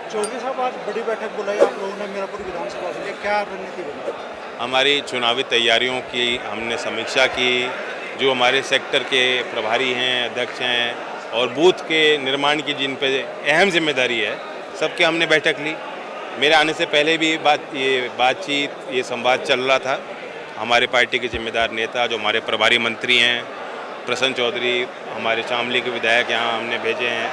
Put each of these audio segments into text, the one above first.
चौधरी साहब, आज बड़ी बैठक बुलाई आप लोगों ने मीरापुर विधानसभा से, क्या रणनीति बनी? हमारी चुनावी तैयारियों की हमने समीक्षा की। जो हमारे सेक्टर के प्रभारी हैं, अध्यक्ष हैं और बूथ के निर्माण की जिन पे अहम जिम्मेदारी है, सबके हमने बैठक ली। मेरे आने से पहले भी ये संवाद चल रहा था। हमारे पार्टी के जिम्मेदार नेता जो हमारे प्रभारी मंत्री हैं, प्रसन्न चौधरी, हमारे शामली के विधायक यहाँ हमने भेजे हैं,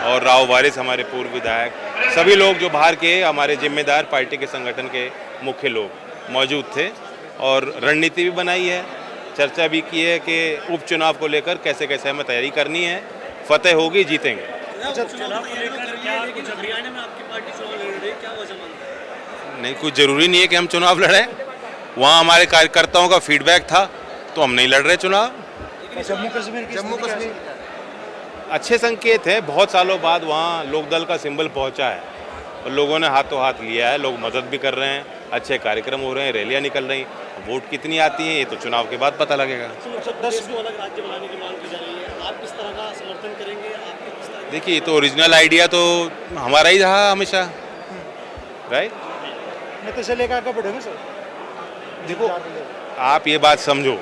और राव वारिस हमारे पूर्व विधायक, सभी लोग जो बाहर के हमारे जिम्मेदार पार्टी के संगठन के मुख्य लोग मौजूद थे। और रणनीति भी बनाई है, चर्चा भी की है कि उपचुनाव को लेकर कैसे कैसे हमें तैयारी करनी है। फतेह होगी, जीतेंगे। नहीं, कुछ ज़रूरी नहीं है कि हम चुनाव लड़ें। वहाँ हमारे कार्यकर्ताओं का फीडबैक था तो हम नहीं लड़ रहे चुनाव। जम्मू कश्मीर अच्छे संकेत है, बहुत सालों बाद वहाँ लोकदल का सिंबल पहुँचा है और लोगों ने हाथों हाथ लिया है, लोग मदद भी कर रहे हैं, अच्छे कार्यक्रम हो रहे हैं, रैलियाँ निकल रही। वोट कितनी आती हैं ये तो चुनाव के बाद पता लगेगा। 10 जो अलग राज्य बनाने की मांग की जा रही है, आप किस तरह का समर्थन करेंगे? आप किस तरह? देखिए, तो ओरिजिनल आइडिया तो हमारा ही रहा हमेशा, राइट? नहीं तो से लेकर आगे बढ़ेंगे सर। देखो, आप ये बात समझो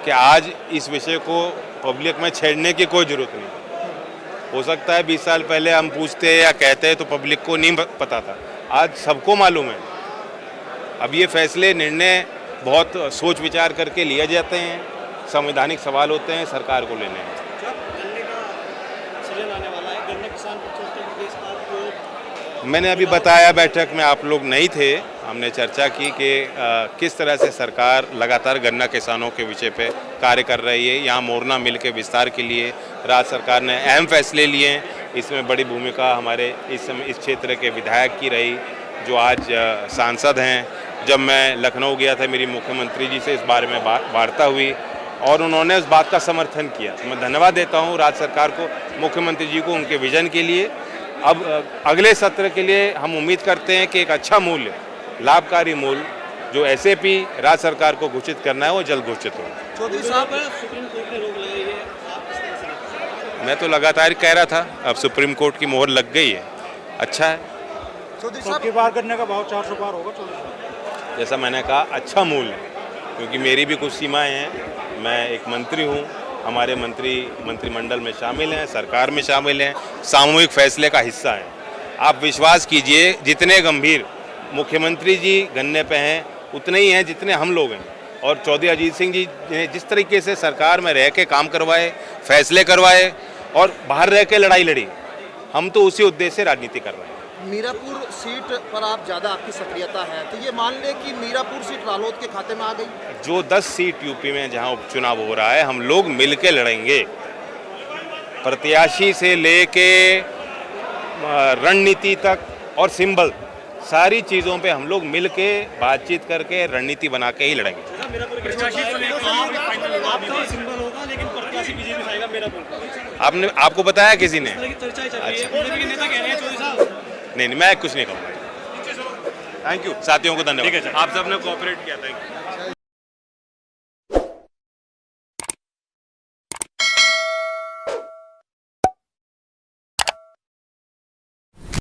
कि आज इस विषय को पब्लिक में छेड़ने की कोई ज़रूरत नहीं। हो सकता है 20 साल पहले हम पूछते या कहते तो पब्लिक को नहीं पता था, आज सबको मालूम है। अब ये फैसले, निर्णय बहुत सोच विचार करके लिए जाते हैं, संवैधानिक सवाल होते हैं, सरकार को लेने हैं। गन्ने का सीजन आने वाला है, गन्ना किसान पक्ष उत्तर प्रदेश का मैंने अभी बताया, बैठक में आप लोग नहीं थे, हमने चर्चा की कि किस तरह से सरकार लगातार गन्ना किसानों के विषय पे कार्य कर रही है। यहाँ मोरना मिल के विस्तार के लिए राज्य सरकार ने अहम फैसले लिए हैं। इसमें बड़ी भूमिका हमारे इस क्षेत्र के विधायक की रही, जो आज सांसद हैं। जब मैं लखनऊ गया था, मेरी मुख्यमंत्री जी से इस बारे में वार्ता हुई और उन्होंने उस बात का समर्थन किया। तो मैं धन्यवाद देता हूँ राज्य सरकार को, मुख्यमंत्री जी को, उनके विजन के लिए। अब अगले सत्र के लिए हम उम्मीद करते हैं कि एक अच्छा मूल्य, लाभकारी मूल्य जो एसएपी राज्य सरकार को घोषित करना है वो जल्द घोषित हो। चौधरी साहब, सुप्रीम कोर्ट ने रोक लगाई है, आप किस तरह से देखते हैं? मैं तो लगातार कह रहा था, अब सुप्रीम कोर्ट की मोहर लग गई है, अच्छा है। चौधरी साहब की बार गन्ने का भाव 400 पार होगा चौधरी साहब? जैसा मैंने कहा, अच्छा मूल्य, क्योंकि मेरी भी कुछ सीमाएं हैं। मैं एक मंत्री हूं, हमारे मंत्रिमंडल में शामिल हैं, सरकार में शामिल हैं, सामूहिक फैसले का हिस्सा हैं। आप विश्वास कीजिए, जितने गंभीर मुख्यमंत्री जी गन्ने पे हैं उतने ही हैं जितने हम लोग हैं। और चौधरी अजीत सिंह जी ने जिस तरीके से सरकार में रह के काम करवाए, फैसले करवाए और बाहर रह के लड़ाई लड़ी, हम तो उसी उद्देश्य से राजनीति कर रहे हैं। मीरापुर सीट पर आप ज़्यादा आपकी सक्रियता है, तो ये मान लें कि मीरापुर सीट रालोद के खाते में आ गई? जो 10 सीट यूपी में जहां उपचुनाव हो रहा है, हम लोग मिल के लड़ेंगे। प्रत्याशी से लेके रणनीति तक और सिंबल, सारी चीज़ों पे हम लोग मिल के बातचीत करके रणनीति बना के ही लड़ेंगे। आपका सिंबल होगा, लेकिन प्रत्याशी बीजेपी खाएगा मीरापुर। आपको बताया किसी ने? चर्चाएं चल रही है, बीजेपी के नेता कह रहे हैं चौधरी साहब। नहीं, मैं कुछ नहीं कहूँगा। थैंक यू, साथियों को धन्यवाद, आप सबने कोऑपरेट किया, थैंक यू।